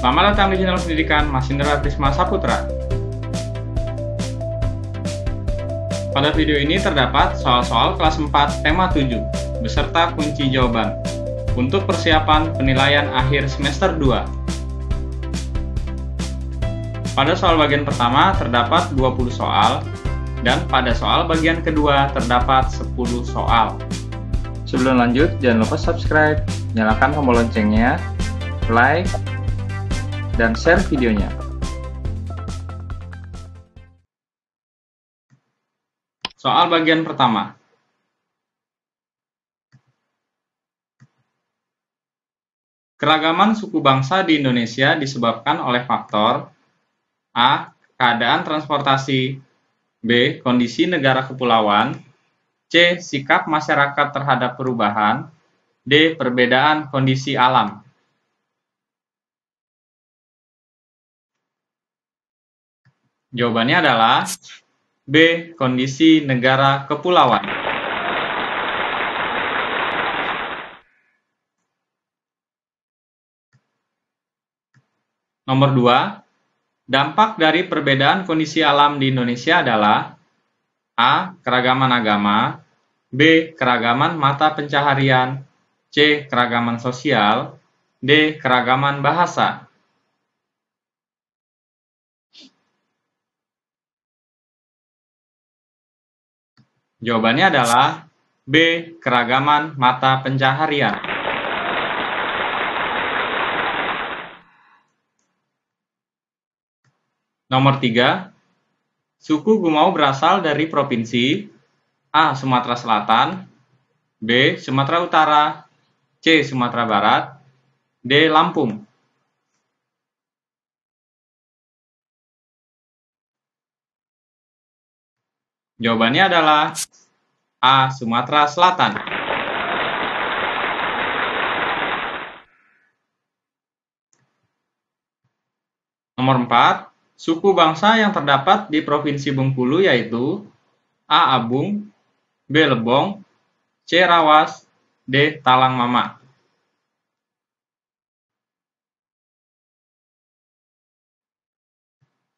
Selamat datang di channel pendidikan Masindra Prisma Saputra. Pada video ini terdapat soal-soal kelas 4 tema 7 beserta kunci jawaban untuk persiapan penilaian akhir semester 2. Pada soal bagian pertama terdapat 20 soal dan pada soal bagian kedua terdapat 10 soal. Sebelum lanjut, jangan lupa subscribe, nyalakan tombol loncengnya, like, dan share videonya. Soal bagian pertama. Keragaman suku bangsa di Indonesia disebabkan oleh faktor A. Keadaan transportasi, B. Kondisi negara kepulauan, C. Sikap masyarakat terhadap perubahan, D. Perbedaan kondisi alam. Jawabannya adalah B. Kondisi negara kepulauan. Nomor 2. Dampak dari perbedaan kondisi alam di Indonesia adalah A. Keragaman agama, B. Keragaman mata pencaharian, C. Keragaman sosial, D. Keragaman bahasa. Jawabannya adalah B. Keragaman mata pencaharian. Nomor 3. Suku Gumau berasal dari provinsi A. Sumatera Selatan, B. Sumatera Utara, C. Sumatera Barat, D. Lampung. Jawabannya adalah A. Sumatera Selatan. Nomor 4. Suku bangsa yang terdapat di Provinsi Bengkulu yaitu A. Abung, B. Lebong, C. Rawas, D. Talang Mama.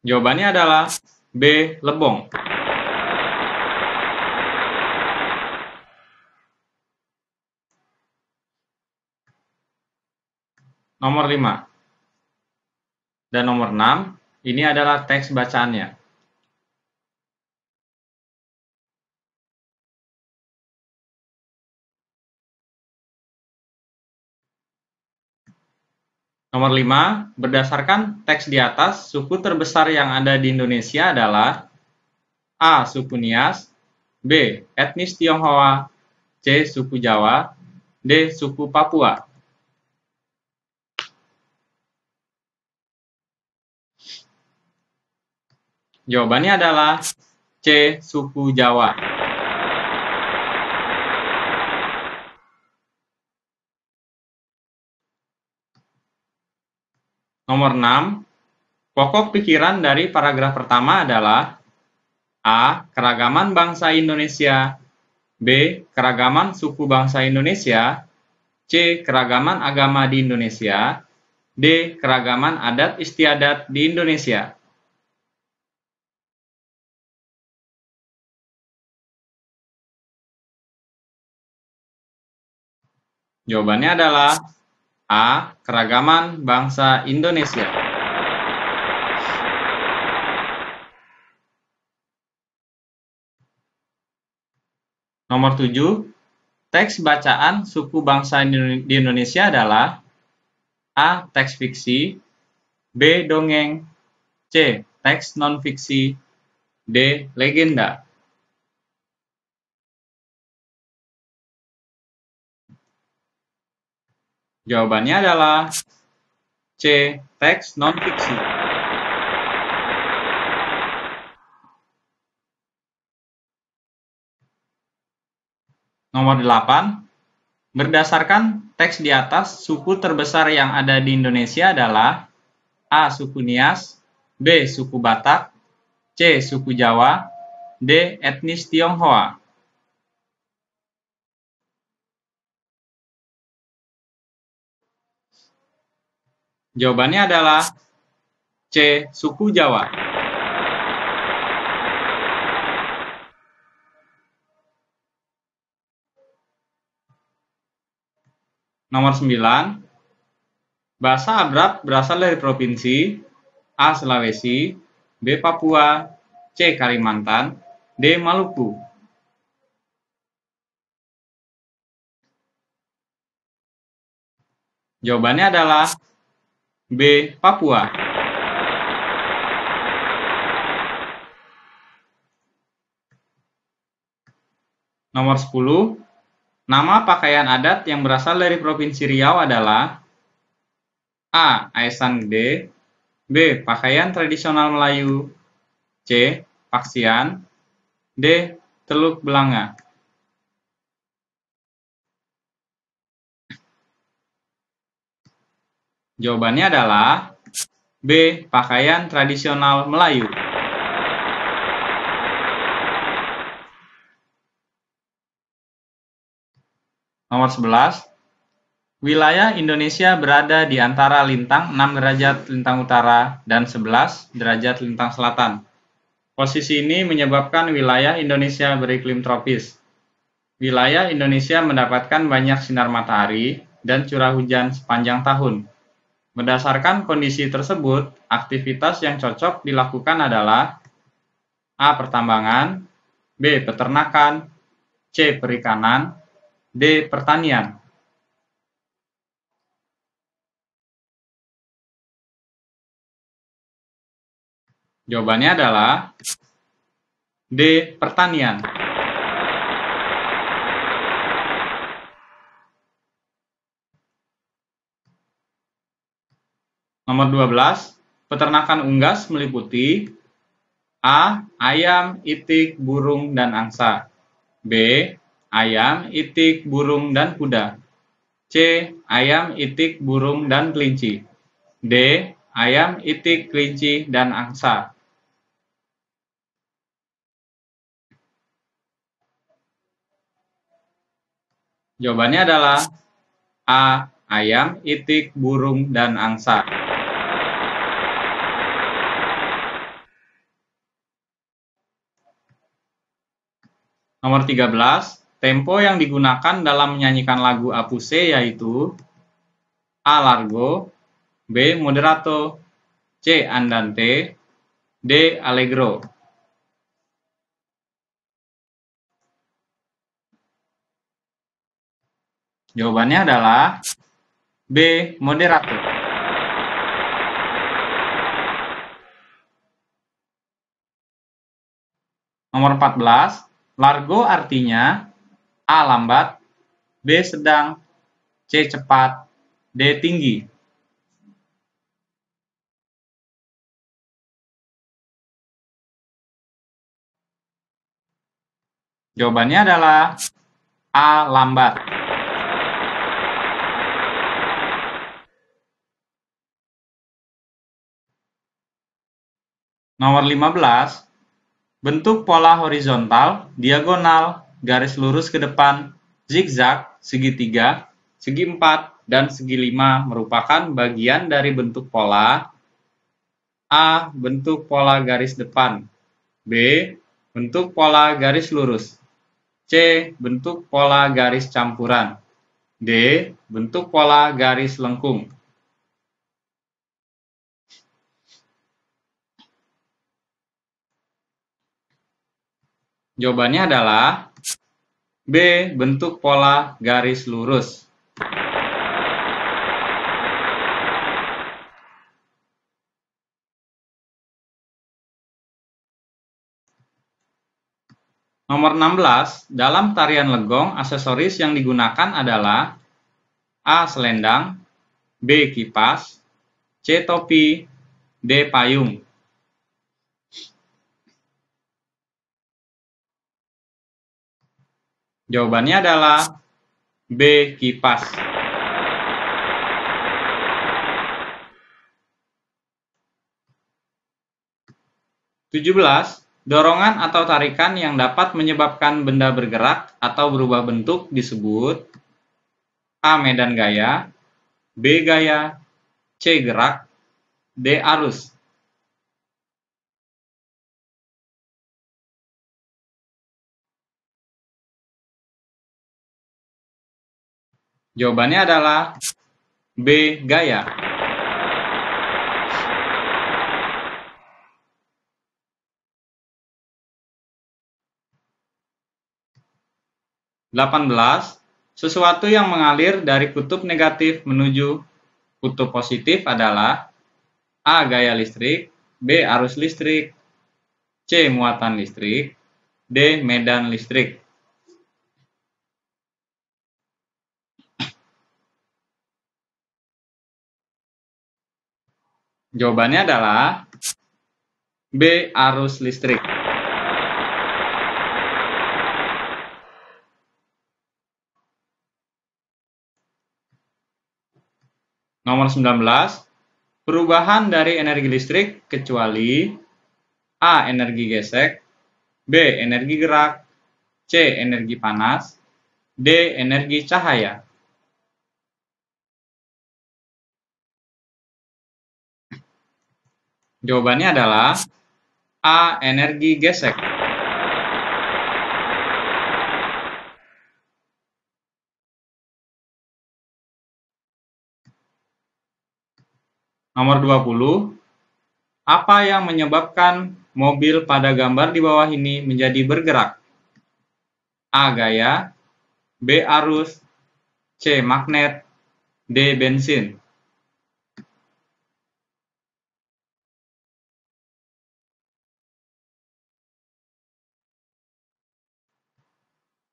Jawabannya adalah B. Lebong. Nomor 5 dan nomor 6, ini adalah teks bacaannya. Nomor 5, berdasarkan teks di atas, suku terbesar yang ada di Indonesia adalah A. Suku Nias, B. Etnis Tionghoa, C. Suku Jawa, D. Suku Papua. Jawabannya adalah C. Suku Jawa. Nomor 6. Pokok pikiran dari paragraf pertama adalah A. Keragaman bangsa Indonesia, B. Keragaman suku bangsa Indonesia, C. Keragaman agama di Indonesia, D. Keragaman adat istiadat di Indonesia. Jawabannya adalah A. Keragaman bangsa Indonesia. Nomor 7. Teks bacaan suku bangsa di Indonesia adalah A. Teks fiksi, B. Dongeng, C. Teks non-fiksi, D. Legenda. Jawabannya adalah C. Teks non-fiksi. Nomor 8. Berdasarkan teks di atas, suku terbesar yang ada di Indonesia adalah A. Suku Nias, B. Suku Batak, C. Suku Jawa, D. Etnis Tionghoa. Jawabannya adalah C. Suku Jawa. Nomor 9. Bahasa Arab berasal dari provinsi A. Sulawesi, B. Papua, C. Kalimantan, D. Maluku. Jawabannya adalah B. Papua. Nomor 10. Nama pakaian adat yang berasal dari Provinsi Riau adalah A. Aesan Gede, B. Pakaian tradisional Melayu, C. Paksian, D. Teluk Belanga. Jawabannya adalah B. Pakaian tradisional Melayu. Nomor 11. Wilayah Indonesia berada di antara lintang 6 derajat lintang utara dan 11 derajat lintang selatan. Posisi ini menyebabkan wilayah Indonesia beriklim tropis. Wilayah Indonesia mendapatkan banyak sinar matahari dan curah hujan sepanjang tahun. Berdasarkan kondisi tersebut, aktivitas yang cocok dilakukan adalah A. Pertambangan, B. Peternakan, C. Perikanan, D. Pertanian. Jawabannya adalah D. Pertanian. Nomor 12. Peternakan unggas meliputi A. Ayam, itik, burung, dan angsa, B. Ayam, itik, burung, dan kuda, C. Ayam, itik, burung, dan kelinci, D. Ayam, itik, kelinci, dan angsa. Jawabannya adalah A. Ayam, itik, burung, dan angsa. Nomor 13. Tempo yang digunakan dalam menyanyikan lagu Apuse yaitu A. Largo, B. Moderato, C. Andante, D. Allegro. Jawabannya adalah B. Moderato. Nomor 14. Largo artinya A. Lambat, B. Sedang, C. Cepat, D. Tinggi. Jawabannya adalah A. Lambat. Nomor 15. Bentuk pola horizontal, diagonal, garis lurus ke depan, zigzag, segitiga, segi 4, dan segi 5 merupakan bagian dari bentuk pola A. Bentuk pola garis depan, B. Bentuk pola garis lurus, C. Bentuk pola garis campuran, D. Bentuk pola garis lengkung. Jawabannya adalah B. Bentuk pola garis lurus. Nomor 16. Dalam tarian legong, aksesoris yang digunakan adalah A. Selendang, B. Kipas, C. Topi, D. Payung. Jawabannya adalah B. Kipas. (17) Dorongan atau tarikan yang dapat menyebabkan benda bergerak atau berubah bentuk disebut A. Medan gaya, B. Gaya, C. Gerak, D. Arus. Jawabannya adalah B. Gaya. (18) Sesuatu yang mengalir dari kutub negatif menuju kutub positif adalah A. Gaya listrik, B. Arus listrik, C. Muatan listrik, D. Medan listrik. Jawabannya adalah B. Arus listrik. Nomor 19. Perubahan dari energi listrik kecuali A. Energi gesek, B. Energi gerak, C. Energi panas, D. Energi cahaya. Jawabannya adalah A. Energi gesek. Nomor 20. Apa yang menyebabkan mobil pada gambar di bawah ini menjadi bergerak? A. Gaya, B. Arus, C. Magnet, D. Bensin.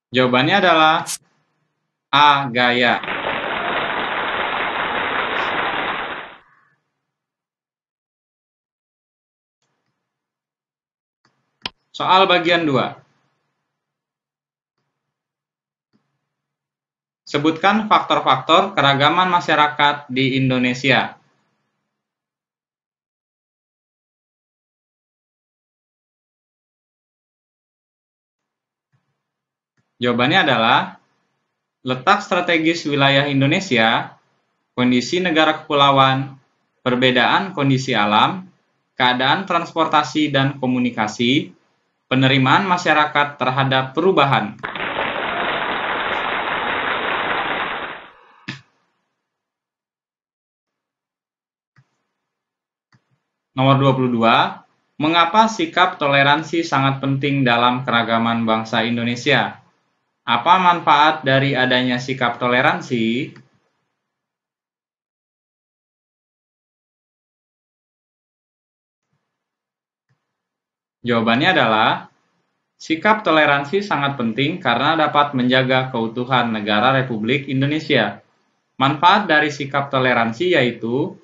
Jawabannya adalah A. Gaya. Soal bagian 2. Sebutkan faktor-faktor keragaman masyarakat di Indonesia. Jawabannya adalah letak strategis wilayah Indonesia, kondisi negara kepulauan, perbedaan kondisi alam, keadaan transportasi dan komunikasi, penerimaan masyarakat terhadap perubahan. Nomor 22. Mengapa sikap toleransi sangat penting dalam keragaman bangsa Indonesia? Apa manfaat dari adanya sikap toleransi? Jawabannya adalah sikap toleransi sangat penting karena dapat menjaga keutuhan negara Republik Indonesia. Manfaat dari sikap toleransi yaitu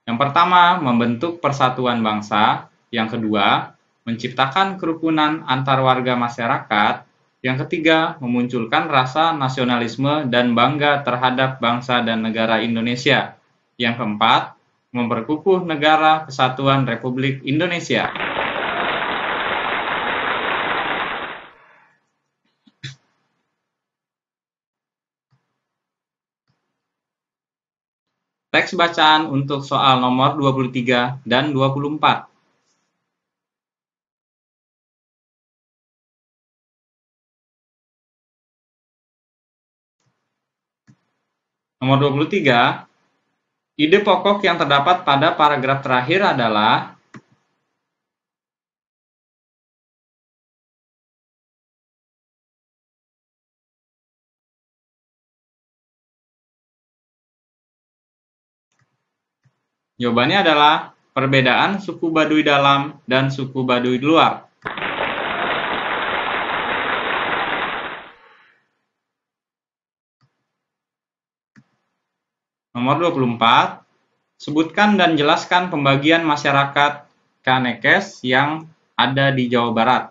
yang pertama, membentuk persatuan bangsa, yang kedua, menciptakan kerukunan antar warga masyarakat, yang ketiga, memunculkan rasa nasionalisme dan bangga terhadap bangsa dan negara Indonesia, yang keempat, memperkukuh negara kesatuan Republik Indonesia. Teks bacaan untuk soal nomor 23 dan 24. Nomor 23, ide pokok yang terdapat pada paragraf terakhir adalah jawabannya adalah perbedaan suku Baduy dalam dan suku Baduy luar. Nomor 24, sebutkan dan jelaskan pembagian masyarakat Kanekes yang ada di Jawa Barat.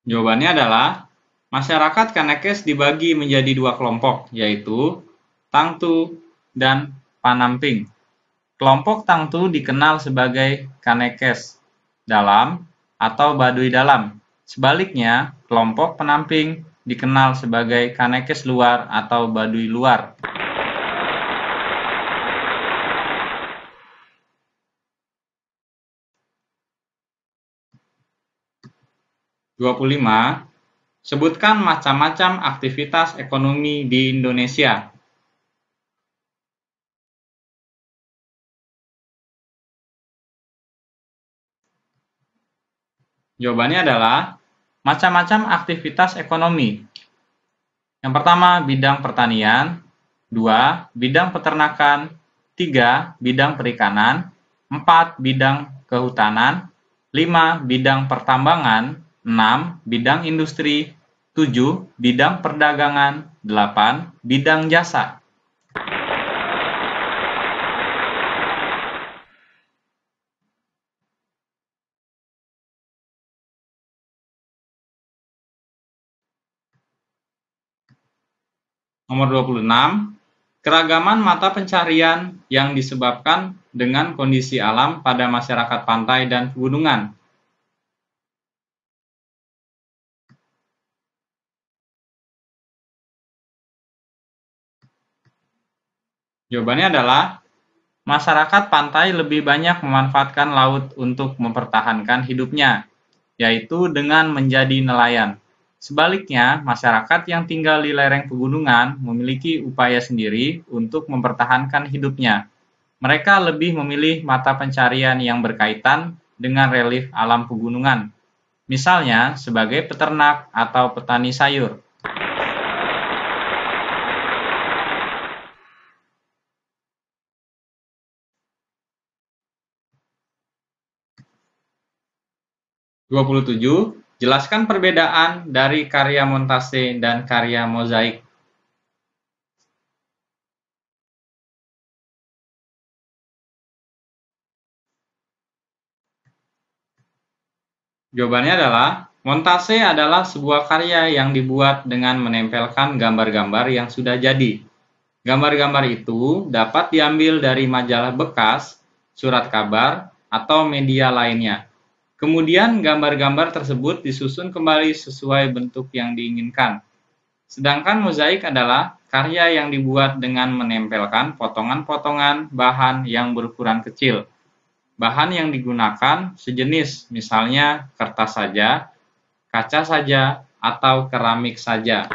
Jawabannya adalah masyarakat Kanekes dibagi menjadi dua kelompok, yaitu Tangtu dan Panamping. Kelompok Tangtu dikenal sebagai Kanekes dalam atau Baduy dalam, Sebaliknya, kelompok penamping dikenal sebagai Kanekes luar atau Baduy luar. 25. Sebutkan macam-macam aktivitas ekonomi di Indonesia. Jawabannya adalah macam-macam aktivitas ekonomi. Yang pertama, bidang pertanian. 2. Bidang peternakan. 3. Bidang perikanan. 4. Bidang kehutanan. 5. Bidang pertambangan. 6. Bidang industri. 7. Bidang perdagangan. 8. Bidang jasa. Nomor 26. Keragaman mata pencarian yang disebabkan dengan kondisi alam pada masyarakat pantai dan pegunungan. Jawabannya adalah masyarakat pantai lebih banyak memanfaatkan laut untuk mempertahankan hidupnya, yaitu dengan menjadi nelayan. Sebaliknya, masyarakat yang tinggal di lereng pegunungan memiliki upaya sendiri untuk mempertahankan hidupnya. Mereka lebih memilih mata pencarian yang berkaitan dengan relief alam pegunungan, misalnya sebagai peternak atau petani sayur. (27) Jelaskan perbedaan dari karya montase dan karya mozaik. Jawabannya adalah, montase adalah sebuah karya yang dibuat dengan menempelkan gambar-gambar yang sudah jadi. Gambar-gambar itu dapat diambil dari majalah bekas, surat kabar, atau media lainnya. Kemudian gambar-gambar tersebut disusun kembali sesuai bentuk yang diinginkan. Sedangkan mozaik adalah karya yang dibuat dengan menempelkan potongan-potongan bahan yang berukuran kecil. Bahan yang digunakan sejenis, misalnya kertas saja, kaca saja, atau keramik saja.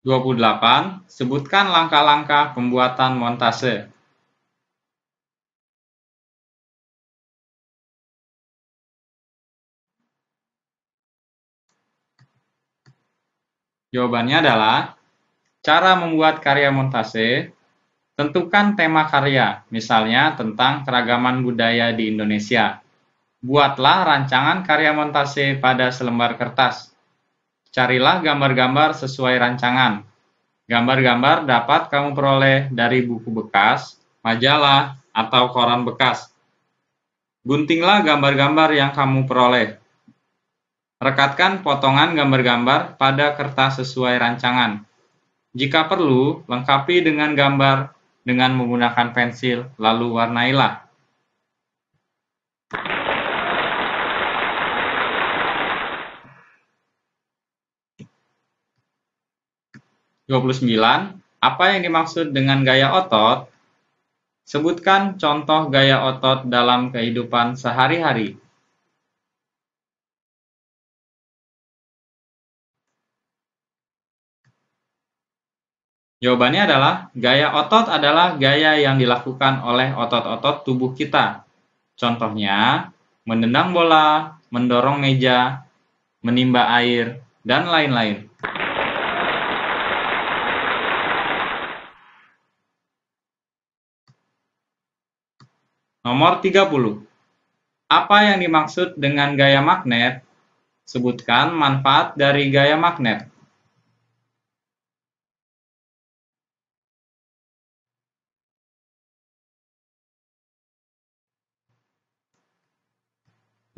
(28) Sebutkan langkah-langkah pembuatan montase. Jawabannya adalah, cara membuat karya montase, tentukan tema karya, misalnya tentang keragaman budaya di Indonesia. Buatlah rancangan karya montase pada selembar kertas. Carilah gambar-gambar sesuai rancangan. Gambar-gambar dapat kamu peroleh dari buku bekas, majalah, atau koran bekas. Guntinglah gambar-gambar yang kamu peroleh. Rekatkan potongan gambar-gambar pada kertas sesuai rancangan. Jika perlu, lengkapi dengan gambar dengan menggunakan pensil, lalu warnailah. 29. Apa yang dimaksud dengan gaya otot? Sebutkan contoh gaya otot dalam kehidupan sehari-hari. Jawabannya adalah, gaya otot adalah gaya yang dilakukan oleh otot-otot tubuh kita. Contohnya, menendang bola, mendorong meja, menimba air, dan lain-lain. Nomor 30. Apa yang dimaksud dengan gaya magnet? Sebutkan manfaat dari gaya magnet.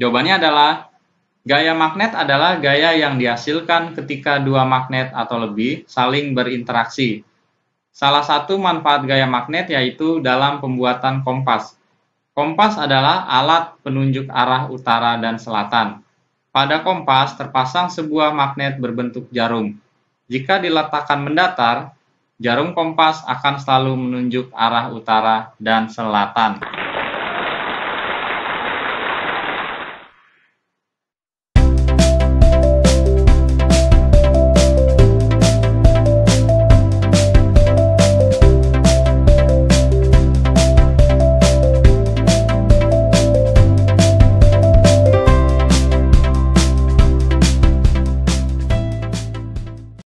Jawabannya adalah, gaya magnet adalah gaya yang dihasilkan ketika dua magnet atau lebih saling berinteraksi. Salah satu manfaat gaya magnet yaitu dalam pembuatan kompas. Kompas adalah alat penunjuk arah utara dan selatan. Pada kompas terpasang sebuah magnet berbentuk jarum. Jika diletakkan mendatar, jarum kompas akan selalu menunjuk arah utara dan selatan.